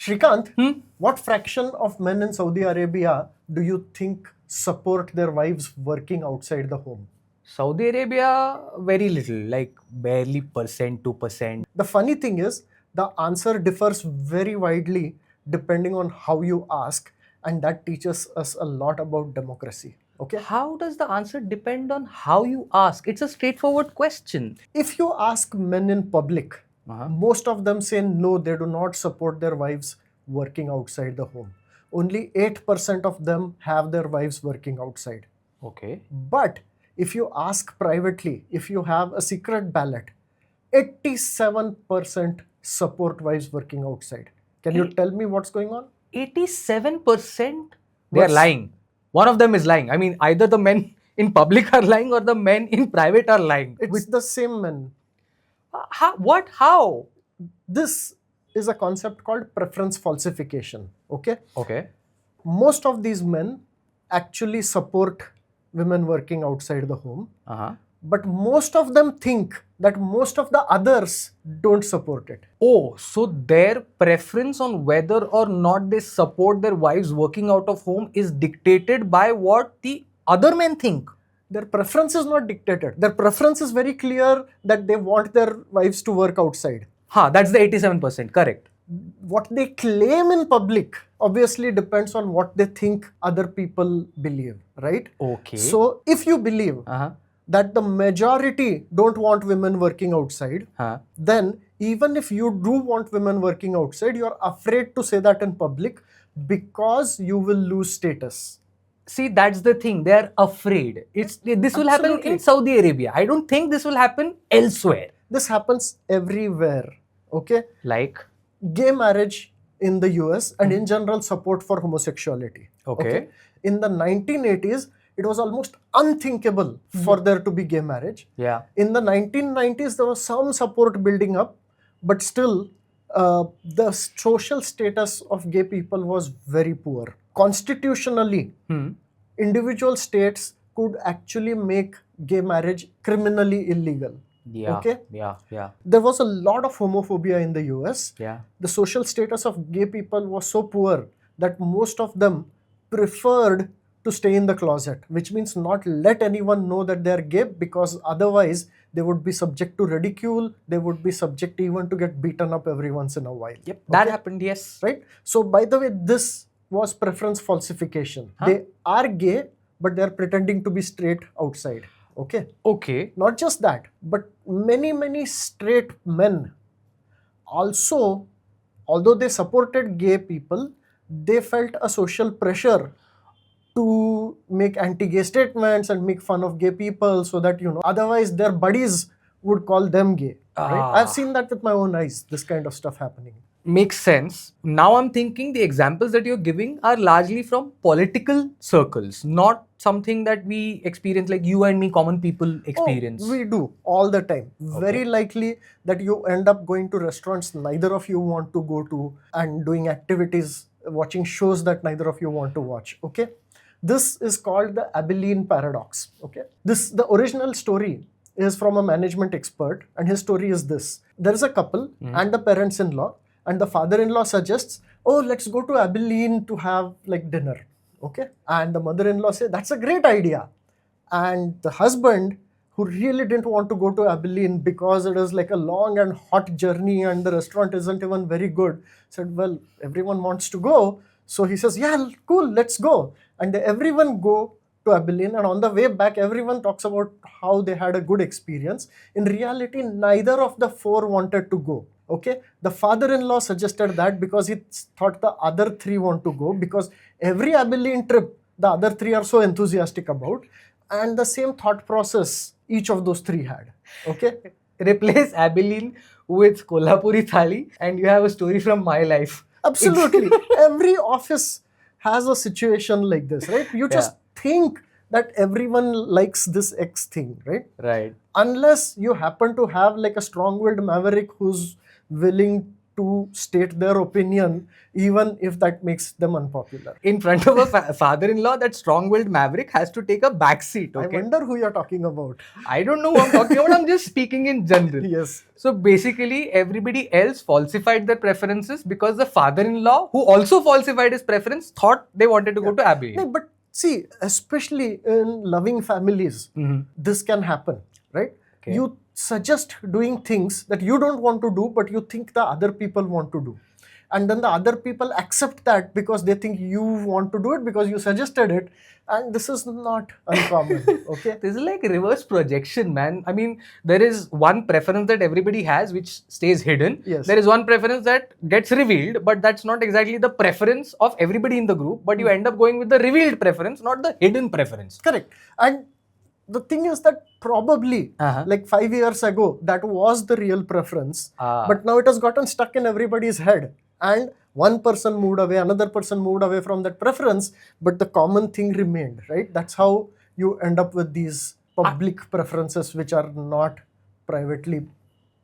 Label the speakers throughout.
Speaker 1: Shrikant, what fraction of men in Saudi Arabia do you think support their wives working outside the home?
Speaker 2: Saudi Arabia, very little, like barely percent, 2%.
Speaker 1: The funny thing is, the answer differs very widely depending on how you ask, and that teaches us a lot about democracy. Okay?
Speaker 2: How does the answer depend on how you ask? It's a straightforward question.
Speaker 1: If you ask men in public, most of them say no, they do not support their wives working outside the home. Only 8% of them have their wives working outside.
Speaker 2: Okay.
Speaker 1: But if you ask privately, if you have a secret ballot, 87% support wives working outside. Can you tell me what's going on?
Speaker 2: 87%? They are lying. One of them is lying. I mean, either the men in public are lying or the men in private are lying.
Speaker 1: It's the same men.
Speaker 2: What? How?
Speaker 1: This is a concept called preference falsification. Okay?
Speaker 2: Okay.
Speaker 1: Most of these men actually support women working outside the home. But most of them think that most of the others don't support it.
Speaker 2: Oh, so their preference on whether or not they support their wives working out of home is dictated by what the other men think.
Speaker 1: Their preference is not dictated. Their preference is very clear that they want their wives to work outside.
Speaker 2: That's the 87%, correct.
Speaker 1: What they claim in public obviously depends on what they think other people believe, right?
Speaker 2: Okay.
Speaker 1: So if you believe that the majority don't want women working outside, then even if you do want women working outside, you're afraid to say that in public because you will lose status.
Speaker 2: See, that's the thing. They are afraid. This will happen in Saudi Arabia. I don't think this will happen elsewhere.
Speaker 1: This happens everywhere. Okay?
Speaker 2: Like?
Speaker 1: Gay marriage in the US and in general support for homosexuality.
Speaker 2: Okay.
Speaker 1: In the 1980s, it was almost unthinkable for there to be gay marriage.
Speaker 2: Yeah.
Speaker 1: In the 1990s, there was some support building up, but still the social status of gay people was very poor. Constitutionally, individual states could actually make gay marriage criminally illegal.
Speaker 2: Yeah.
Speaker 1: Okay?
Speaker 2: Yeah.
Speaker 1: There was a lot of homophobia in the US.
Speaker 2: Yeah.
Speaker 1: The social status of gay people was so poor that most of them preferred to stay in the closet, which means not let anyone know that they're gay, because otherwise they would be subject to ridicule. They would be subject even to get beaten up every once in a while.
Speaker 2: Yep, that happened, yes.
Speaker 1: Right? So by the way, this was preference falsification. They are gay, but they're pretending to be straight outside. Okay. Not just that, but many straight men also, although they supported gay people, they felt a social pressure to make anti-gay statements and make fun of gay people so that, otherwise their buddies would call them gay. Right? I've seen that with my own eyes, this kind of stuff happening.
Speaker 2: Makes sense. Now I'm thinking the examples that you're giving are largely from political circles, not something that we experience, like you and me, common people experience.
Speaker 1: We do all the time. Very likely that you end up going to restaurants neither of you want to go to and doing activities, watching shows that neither of you want to watch. Okay. This is called the Abilene Paradox. Okay. The original story is from a management expert, and his story is this. There is a couple and the parents-in-law, and the father-in-law suggests, oh, let's go to Abilene to have like dinner. Okay. And the mother-in-law says, that's a great idea. And the husband, who really didn't want to go to Abilene because it is like a long and hot journey and the restaurant isn't even very good, said, well, everyone wants to go. So he says, yeah, cool, let's go. And everyone go to Abilene, and on the way back, everyone talks about how they had a good experience. In reality, neither of the four wanted to go. Okay, the father-in-law suggested that because he thought the other three want to go, because every Abilene trip, the other three are so enthusiastic about, and the same thought process each of those three had. Okay,
Speaker 2: replace Abilene with Kolhapuri thali, and you have a story from my life.
Speaker 1: Absolutely. Every office has a situation like this, right? You just think that everyone likes this X thing, right?
Speaker 2: Right.
Speaker 1: Unless you happen to have like a strong-willed maverick who's willing to state their opinion, even if that makes them unpopular.
Speaker 2: In front of a father-in-law, that strong-willed maverick has to take a back seat.
Speaker 1: I
Speaker 2: Okay,
Speaker 1: wonder who you're talking about.
Speaker 2: I don't know who I'm talking about. I'm just speaking in general.
Speaker 1: Yes.
Speaker 2: So basically, everybody else falsified their preferences because the father-in-law, who also falsified his preference, thought they wanted to go to Abilene.
Speaker 1: No, but see, especially in loving families, this can happen, right?
Speaker 2: Okay.
Speaker 1: You suggest doing things that you don't want to do, but you think the other people want to do. And then the other people accept that because they think you want to do it because you suggested it. And this is not uncommon, okay?
Speaker 2: This is like reverse projection, man. I mean, there is one preference that everybody has which stays hidden.
Speaker 1: Yes.
Speaker 2: There is one preference that gets revealed, but that's not exactly the preference of everybody in the group. But you end up going with the revealed preference, not the hidden preference.
Speaker 1: Correct. And the thing is that probably like 5 years ago, that was the real preference. But now it has gotten stuck in everybody's head. And one person moved away, another person moved away from that preference, but the common thing remained, right? That's how you end up with these public preferences which are not privately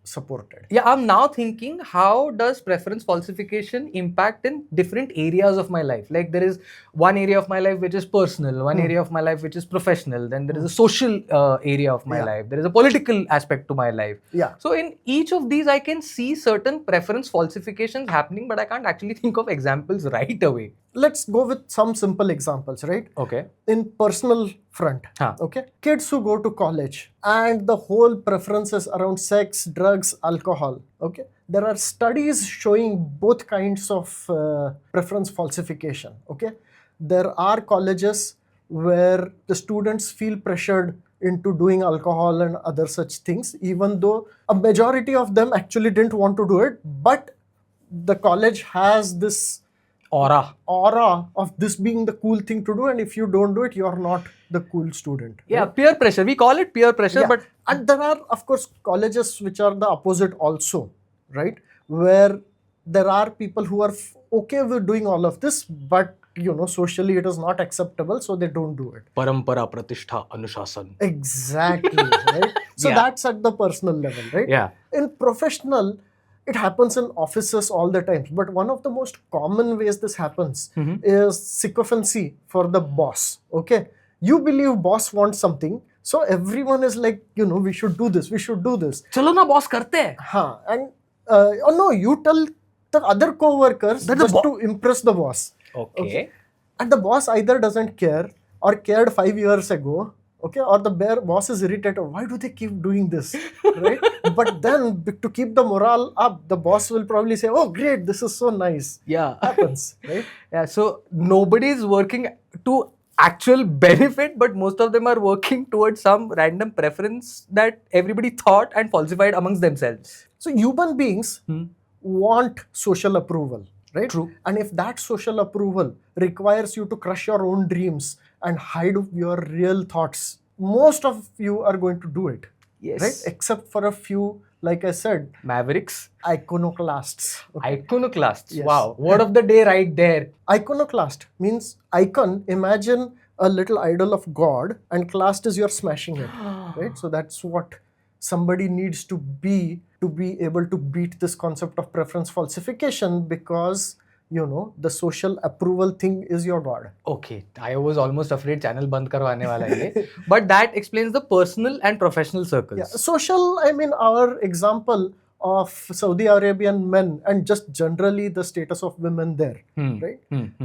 Speaker 1: supported.
Speaker 2: Yeah, I'm now thinking, how does preference falsification impact in different areas of my life? Like there is one area of my life which is personal, one area of my life which is professional, then there is a social area of my life, there is a political aspect to my life.
Speaker 1: Yeah.
Speaker 2: So in each of these, I can see certain preference falsifications happening, but I can't actually think of examples right away.
Speaker 1: Let's go with some simple examples, right?
Speaker 2: Okay.
Speaker 1: In personal front, okay, kids who go to college and the whole preferences around sex, drugs, alcohol, okay, there are studies showing both kinds of preference falsification, okay. There are colleges where the students feel pressured into doing alcohol and other such things, even though a majority of them actually didn't want to do it, but the college has this aura of this being the cool thing to do, and if you don't do it, you're not the cool student.
Speaker 2: Yeah, right? Peer pressure. We call it peer pressure, but
Speaker 1: and there are, of course, colleges which are the opposite also, right? Where there are people who are okay with doing all of this, but you know, socially it is not acceptable, so they don't do it.
Speaker 2: Parampara, pratishtha, anushasan.
Speaker 1: Exactly, right? So that's at the personal level, right?
Speaker 2: Yeah.
Speaker 1: In professional, it happens in offices all the time. But one of the most common ways this happens is sycophancy for the boss. Okay. You believe boss wants something. So everyone is like, you know, we should do this. We should do this.
Speaker 2: Chalo na boss karte hai.
Speaker 1: And oh no, you tell the other co-workers just to impress the boss.
Speaker 2: Okay.
Speaker 1: And the boss either doesn't care or cared 5 years ago. Okay, or the boss is irritated. Why do they keep doing this, right? But then to keep the morale up, the boss will probably say, "Oh, great, this is so nice."
Speaker 2: Yeah,
Speaker 1: happens, right?
Speaker 2: Yeah. So nobody is working to actual benefit, but most of them are working towards some random preference that everybody thought and falsified amongst themselves.
Speaker 1: So human beings want social approval, right?
Speaker 2: True.
Speaker 1: And if that social approval requires you to crush your own dreams and hide your real thoughts, most of you are going to do it.
Speaker 2: Yes.
Speaker 1: Right? Except for a few, like I said,
Speaker 2: mavericks,
Speaker 1: iconoclasts.
Speaker 2: Okay. Iconoclasts.
Speaker 1: Yes.
Speaker 2: Wow. Word of the day right there.
Speaker 1: Iconoclast means icon. Imagine a little idol of God, and clast is you're smashing it. Right? So that's what somebody needs to be able to beat this concept of preference falsification, because you know, the social approval thing is your God.
Speaker 2: Okay, I was almost afraid channel band karwane wala hai. But that explains the personal and professional circles.
Speaker 1: Yeah, social, I mean, our example of Saudi Arabian men and just generally the status of women there, right,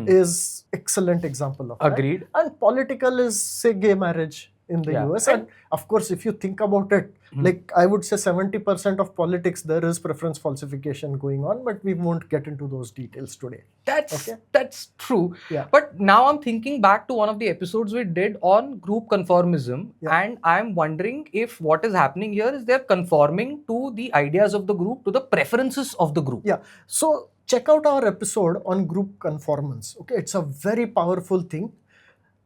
Speaker 1: is excellent example of
Speaker 2: Agreed.
Speaker 1: that. And political is, say, gay marriage in the US. And of course, if you think about it, like I would say 70% of politics, there is preference falsification going on, but we won't get into those details today.
Speaker 2: That's true.
Speaker 1: Yeah.
Speaker 2: But now I'm thinking back to one of the episodes we did on group conformism, and I'm wondering if what is happening here is they're conforming to the ideas of the group, to the preferences of the group.
Speaker 1: Yeah. So check out our episode on group conformance. Okay, it's a very powerful thing.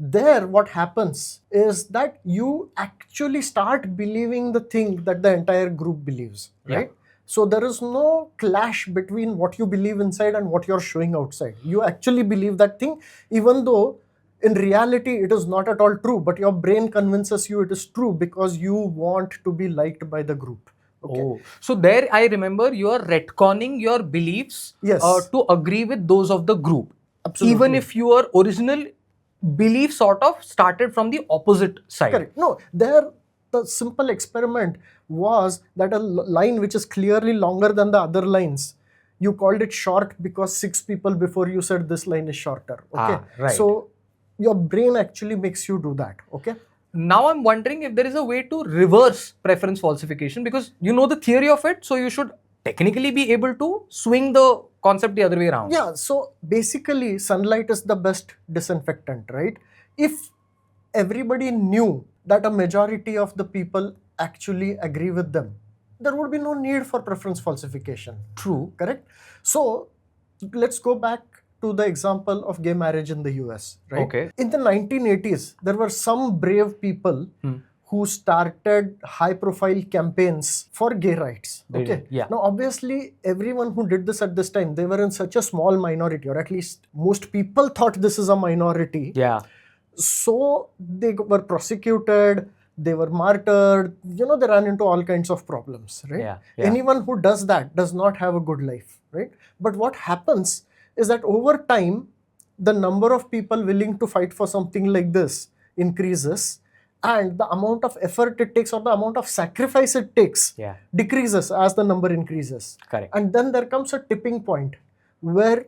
Speaker 1: There, what happens is that you actually start believing the thing that the entire group believes, right? Yeah. So there is no clash between what you believe inside and what you're showing outside. You actually believe that thing, even though in reality it is not at all true, but your brain convinces you it is true because you want to be liked by the group. Okay.
Speaker 2: Oh, so there I remember you are retconning your beliefs
Speaker 1: Yes.
Speaker 2: to agree with those of the group.
Speaker 1: Absolutely.
Speaker 2: Even if your original belief sort of started from the opposite side.
Speaker 1: Correct. No, there the simple experiment was that a line which is clearly longer than the other lines, you called it short because 6 people before you said this line is shorter. Okay.
Speaker 2: Right.
Speaker 1: So your brain actually makes you do that. Okay.
Speaker 2: Now I'm wondering if there is a way to reverse preference falsification, because you know the theory of it, so you should technically be able to swing the concept the other way around.
Speaker 1: Yeah, so basically sunlight is the best disinfectant, right? If everybody knew that a majority of the people actually agree with them, there would be no need for preference falsification.
Speaker 2: True.
Speaker 1: Correct? So let's go back to the example of gay marriage in the US, right?
Speaker 2: Okay.
Speaker 1: In the 1980s, there were some brave people who started high profile campaigns for gay rights.
Speaker 2: They
Speaker 1: Okay.
Speaker 2: did, yeah.
Speaker 1: Now, obviously, everyone who did this at this time, they were in such a small minority, or at least most people thought this is a minority.
Speaker 2: Yeah.
Speaker 1: So they were prosecuted, they were martyred, they ran into all kinds of problems, right?
Speaker 2: Yeah.
Speaker 1: Anyone who does that does not have a good life, right? But what happens is that over time, the number of people willing to fight for something like this increases, and the amount of effort it takes or the amount of sacrifice it takes decreases as the number increases.
Speaker 2: Correct.
Speaker 1: And then there comes a tipping point where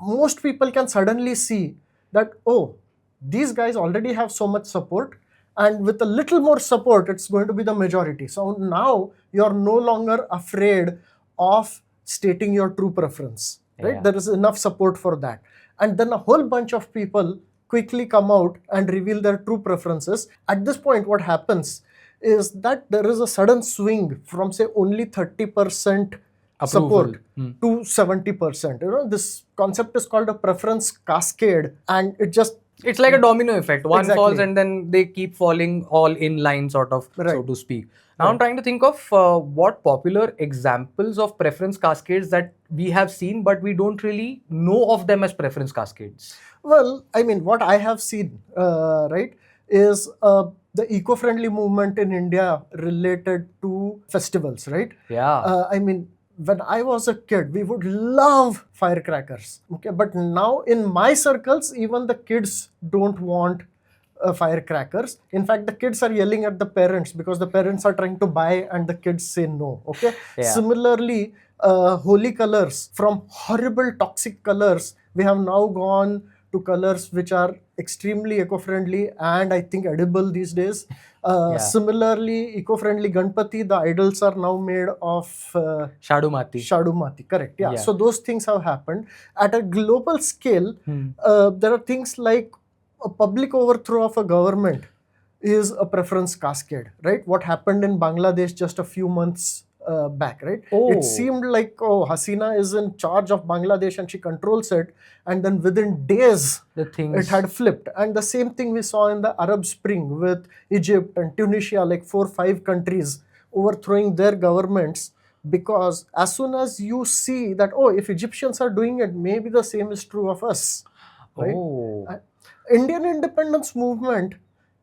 Speaker 1: most people can suddenly see that, oh, these guys already have so much support, and with a little more support, it's going to be the majority. So now you're no longer afraid of stating your true preference, right?
Speaker 2: Yeah.
Speaker 1: There is enough support for that. And then a whole bunch of people quickly come out and reveal their true preferences. At this point, what happens is that there is a sudden swing from, say, only 30% support to 70%. This concept is called a preference cascade, and
Speaker 2: it's like a domino effect. One
Speaker 1: Exactly.
Speaker 2: falls and then they keep falling all in line, sort of, so to speak. Now I'm trying to think of what popular examples of preference cascades that we have seen, but we don't really know of them as preference cascades.
Speaker 1: Well, I mean, what I have seen, right, is the eco-friendly movement in India related to festivals, right?
Speaker 2: Yeah.
Speaker 1: I mean, when I was a kid, we would love firecrackers. Okay, but now in my circles, even the kids don't want firecrackers. In fact, the kids are yelling at the parents because the parents are trying to buy and the kids say no. Okay.
Speaker 2: Yeah.
Speaker 1: Similarly, holy colors, from horrible toxic colors, we have now gone to colors which are extremely eco-friendly and I think edible these days. Similarly, eco-friendly Ganpati, the idols are now made of
Speaker 2: Shadu
Speaker 1: Mati, correct. Yeah. So those things have happened. At a global scale, there are things like a public overthrow of a government is a preference cascade, right? What happened in Bangladesh just a few months back, right? It seemed like, oh, Hasina is in charge of Bangladesh and she controls it, and then within days it had flipped. And the same thing we saw in the Arab Spring with Egypt and Tunisia, like 4 or 5 countries overthrowing their governments, because as soon as you see that, oh, if Egyptians are doing it, maybe the same is true of us, right? Indian independence movement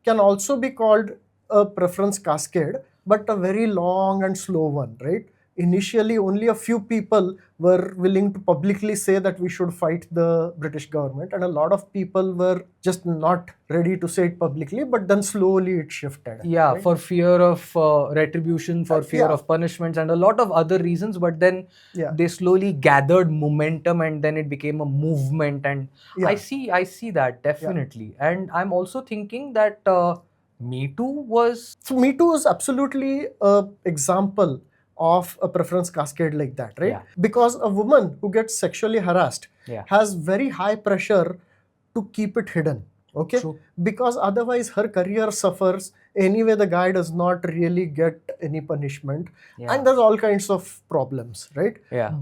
Speaker 1: can also be called a preference cascade, but a very long and slow one, right? Initially, only a few people were willing to publicly say that we should fight the British government, and a lot of people were just not ready to say it publicly, but then slowly it shifted.
Speaker 2: Yeah,
Speaker 1: right?
Speaker 2: for fear of retribution, for fear of punishments, and a lot of other reasons, but then they slowly gathered momentum and then it became a movement. And I see that definitely. And I'm also thinking that Me Too was...
Speaker 1: So Me Too is absolutely an example of a preference cascade like that, right? Because a woman who gets sexually harassed has very high pressure to keep it hidden, okay?
Speaker 2: True.
Speaker 1: Because otherwise her career suffers. Anyway, the guy does not really get any punishment, and there's all kinds of problems, right?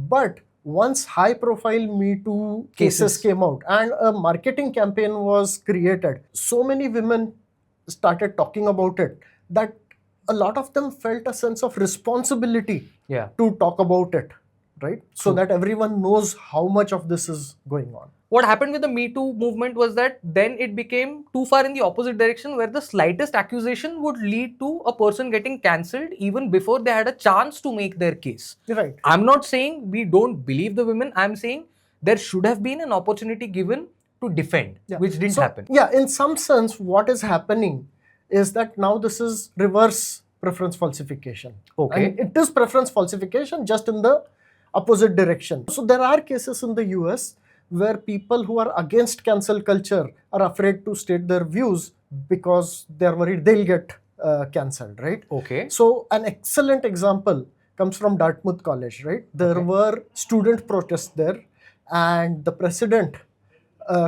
Speaker 1: But once high profile Me Too cases came out and a marketing campaign was created, so many women started talking about it that a lot of them felt a sense of responsibility to talk about it, right? So
Speaker 2: True.
Speaker 1: that everyone knows how much of this is going on.
Speaker 2: What happened with the Me Too movement was that then it became too far in the opposite direction, where the slightest accusation would lead to a person getting cancelled even before they had a chance to make their case.
Speaker 1: Right.
Speaker 2: I'm not saying we don't believe the women. I'm saying there should have been an opportunity given to defend, which didn't happen.
Speaker 1: Yeah, in some sense, what is happening is that now this is reverse preference falsification.
Speaker 2: Okay.
Speaker 1: And it is preference falsification just in the opposite direction. So there are cases in the US where people who are against cancel culture are afraid to state their views because they're worried they'll get cancelled, right?
Speaker 2: Okay.
Speaker 1: So an excellent example comes from Dartmouth College, right? There were student protests there, and the president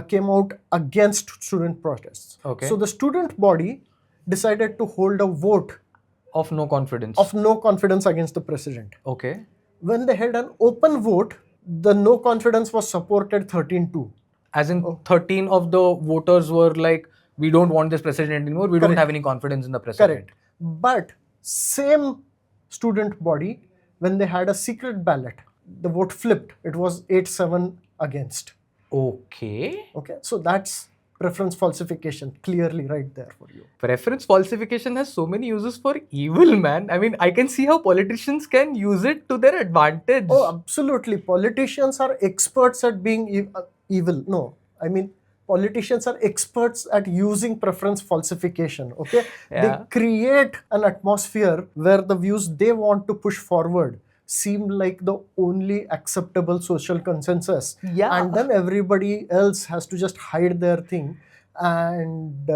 Speaker 1: came out against student protests.
Speaker 2: Okay.
Speaker 1: So the student body decided to hold a vote
Speaker 2: Of no confidence.
Speaker 1: of no confidence against the president.
Speaker 2: Okay.
Speaker 1: When they held an open vote, the no confidence was supported 13-2.
Speaker 2: As in 13 of the voters were like, we don't want this president anymore. We don't
Speaker 1: Correct.
Speaker 2: have any confidence in the president.
Speaker 1: Correct. But same student body, when they had a secret ballot, the vote flipped. It was 8-7 against.
Speaker 2: Okay.
Speaker 1: Okay, so that's preference falsification clearly right there for you.
Speaker 2: Preference falsification has so many uses for evil, man. I mean, I can see how politicians can use it to their advantage.
Speaker 1: Oh, absolutely. Politicians are experts at being evil. No, I mean, politicians are experts at using preference falsification. Okay,
Speaker 2: Yeah.
Speaker 1: They create an atmosphere where the views they want to push forward seem like the only acceptable social consensus.
Speaker 2: Yeah.
Speaker 1: And then everybody else has to just hide their thing. And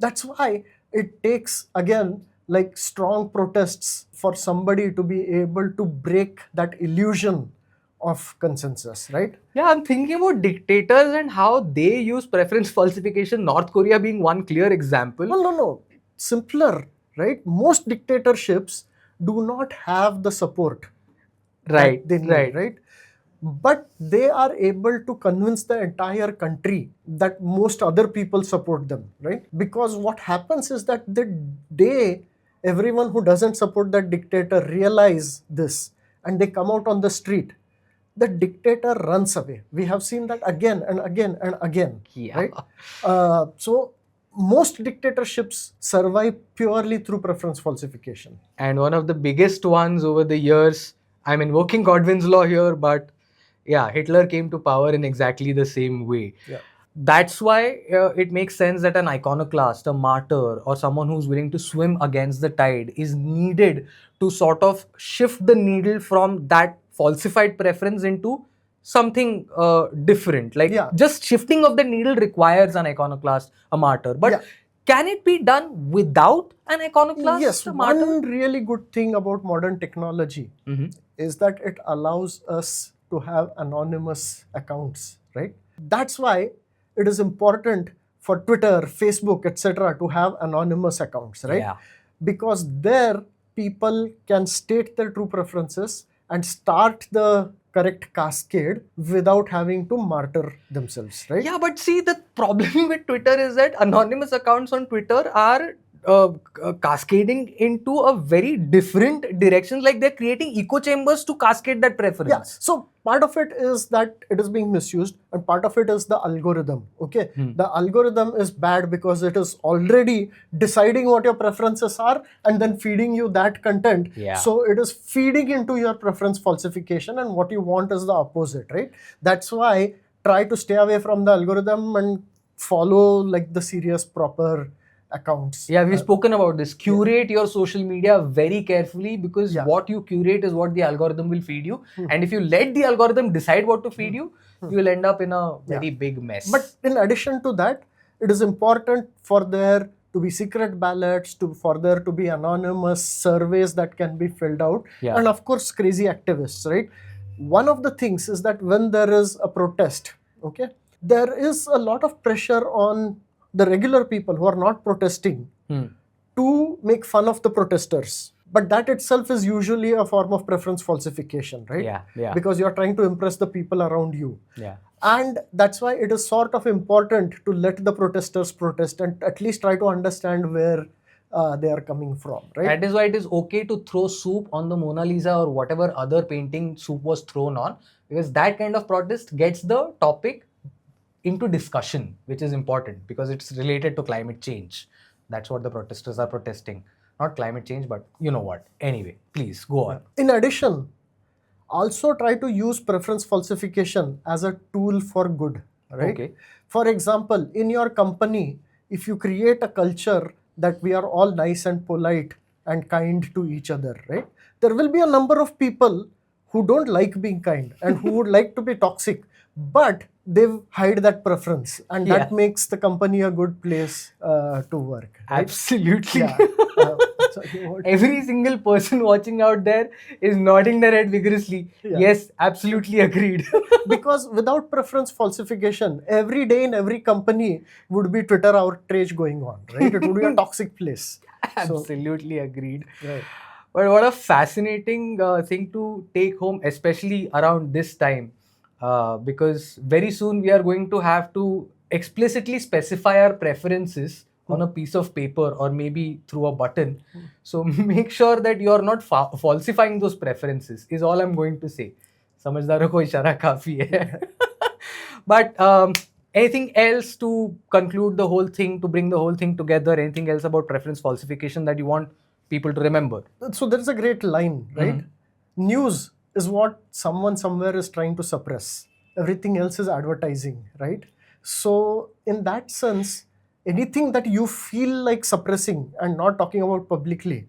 Speaker 1: that's why it takes, again, like strong protests for somebody to be able to break that illusion of consensus, right?
Speaker 2: Yeah, I'm thinking about dictators and how they use preference falsification, North Korea being one clear example.
Speaker 1: No. Simpler, right? Most dictatorships do not have the support
Speaker 2: Right,
Speaker 1: that they need, right? But they are able to convince the entire country that most other people support them, right? Because what happens is that the day everyone who doesn't support that dictator realize this and they come out on the street, the dictator runs away. We have seen that again and again and again,
Speaker 2: Yeah.
Speaker 1: right? So most dictatorships survive purely through preference falsification.
Speaker 2: And one of the biggest ones over the years, I'm invoking Godwin's law here, but yeah, Hitler came to power in exactly the same way.
Speaker 1: Yeah.
Speaker 2: That's why it makes sense that an iconoclast, a martyr, or someone who's willing to swim against the tide is needed to sort of shift the needle from that falsified preference into something different. Like just shifting of the needle requires an iconoclast, a martyr. But can it be done without an iconoclast?
Speaker 1: Yes,
Speaker 2: a martyr?
Speaker 1: one really good thing about modern technology is that it allows us to have anonymous accounts, right? That's why it is important for Twitter, Facebook, etc. to have anonymous accounts, right?
Speaker 2: Yeah.
Speaker 1: Because there people can state their true preferences and start the correct cascade without having to martyr themselves, right?
Speaker 2: Yeah, but see, the problem with Twitter is that anonymous accounts on Twitter are cascading into a very different direction. Like they're creating echo chambers to cascade that preference.
Speaker 1: Yeah. So part of it is that it is being misused, and part of it is the algorithm. Okay. The algorithm is bad because it is already deciding what your preferences are and then feeding you that content.
Speaker 2: Yeah.
Speaker 1: So it is feeding into your preference falsification, and what you want is the opposite, right? That's why try to stay away from the algorithm and follow like the serious, proper accounts.
Speaker 2: Yeah, we've spoken about this. Curate your social media very carefully, because what you curate is what the algorithm will feed you. And if you let the algorithm decide what to feed you, you will end up in a very big mess.
Speaker 1: But in addition to that, it is important for there to be secret ballots, for there to be anonymous surveys that can be filled out, and of course crazy activists, right? One of the things is that when there is a protest, okay, there is a lot of pressure on the regular people who are not protesting to make fun of the protesters. But that itself is usually a form of preference falsification, right?
Speaker 2: Yeah.
Speaker 1: Because you're trying to impress the people around you.
Speaker 2: Yeah.
Speaker 1: And that's why it is sort of important to let the protesters protest and at least try to understand where they are coming from, right?
Speaker 2: That is why it is okay to throw soup on the Mona Lisa or whatever other painting soup was thrown on, because that kind of protest gets the topic into discussion, which is important because it's related to climate change. That's what the protesters are protesting. Not climate change, but you know what. Anyway, please go on.
Speaker 1: In addition, also try to use preference falsification as a tool for good, right?
Speaker 2: Okay.
Speaker 1: For example, in your company, if you create a culture that we are all nice and polite and kind to each other, right? There will be a number of people who don't like being kind and who would like to be toxic, but they hide that preference, and that
Speaker 2: Yeah.
Speaker 1: makes the company a good place to work. Right?
Speaker 2: Absolutely.
Speaker 1: Yeah. Sorry, what?
Speaker 2: Every single person watching out there is nodding their head vigorously.
Speaker 1: Yeah.
Speaker 2: Yes, absolutely agreed.
Speaker 1: Because without preference falsification, every day in every company would be Twitter outrage going on, right? It would be a toxic place. So,
Speaker 2: Absolutely agreed.
Speaker 1: right.
Speaker 2: But what a fascinating thing to take home, especially around this time, because very soon we are going to have to explicitly specify our preferences on a piece of paper or maybe through a button. So make sure that you are not falsifying those preferences, is all I'm going to say. समझदारों को इशारा काफी है. But anything else to conclude the whole thing, to bring the whole thing together? Anything else about preference falsification that you want people to remember?
Speaker 1: So there is a great line, right? News is what someone somewhere is trying to suppress. Everything else is advertising, right? So in that sense, anything that you feel like suppressing and not talking about publicly,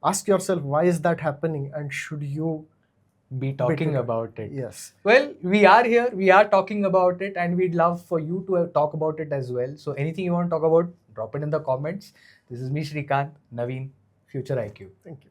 Speaker 1: ask yourself, why is that happening, and should you
Speaker 2: Be talking about it.
Speaker 1: Yes.
Speaker 2: Well, we are here, we are talking about it, and we'd love for you to talk about it as well. So anything you want to talk about, drop it in the comments. This is me, Shrikant, Naveen, Future IQ.
Speaker 1: Thank you.